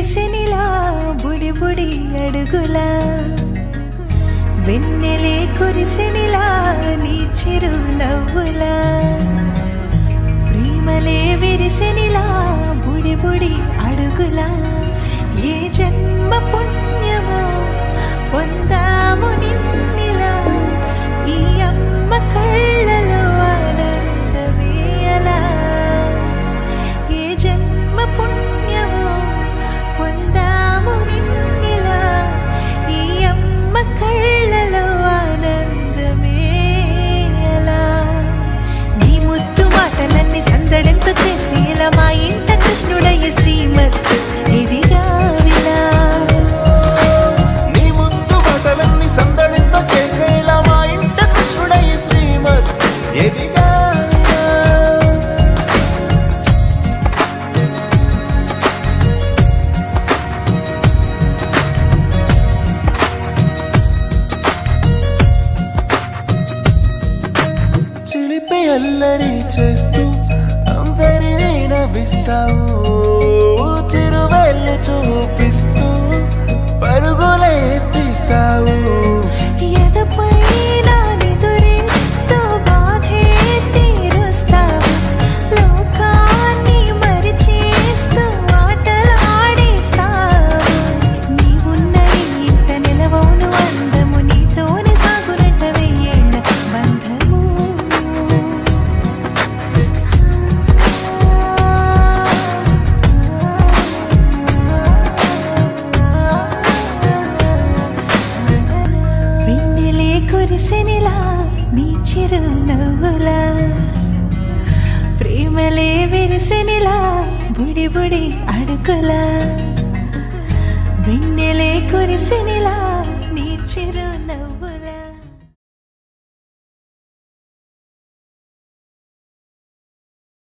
విరిసెనిలా బుడి బుడి అడుగులా వెన్నెలే కురిసెనిలా నీ చిరు నవ్వులా ప్రేమలే విరిసెనిలా బుడి బుడి అడుగులా ఏ జన్మ పుణ్యమో పొందాము నిన్నిలా ఈ అమ్మ కళ్ళలో ఆనందమే అలా ఏ జన్మ పుణ్యమో పొందాము నిన్నిలా ఈ అమ్మ కళ్ళలో ఆనందమే అలా నీ ముద్దు మాటలన్నీ సందడంతో చేసి ఇలా మా ఇంట కృష్ణుడయ్య శ్రీమత్ ఇదిగా విలా నీ ముద్దు మాటలన్నీ సందడంతో చేసేలా మా ఇంట కృష్ణుడయ్య శ్రీమత్ ఎదిగా చిలిపి అల్లరి చేస్తూ అందరినీ నవ్విస్తావు చిరువేళ్ళు చూపిస్తూ పరుగులే ఎత్తిస్తావు ఎదపైన నిదురిస్తూ బాధే తీరుస్తావు లోకాన్ని మరిచేస్తూ ఆటలాడిస్తావు నీవున్న ఇంట నిలవవును అందము నీతోనే సాగునంట వెయ్యేళ్ళ బంధము వెన్నెలే కురిసెనిలా నీ చిరు నవ్వులా ప్రేమలే విరిసెనిలా బుడి బుడి అడుగులా వెన్నెలే కురిసెనిలా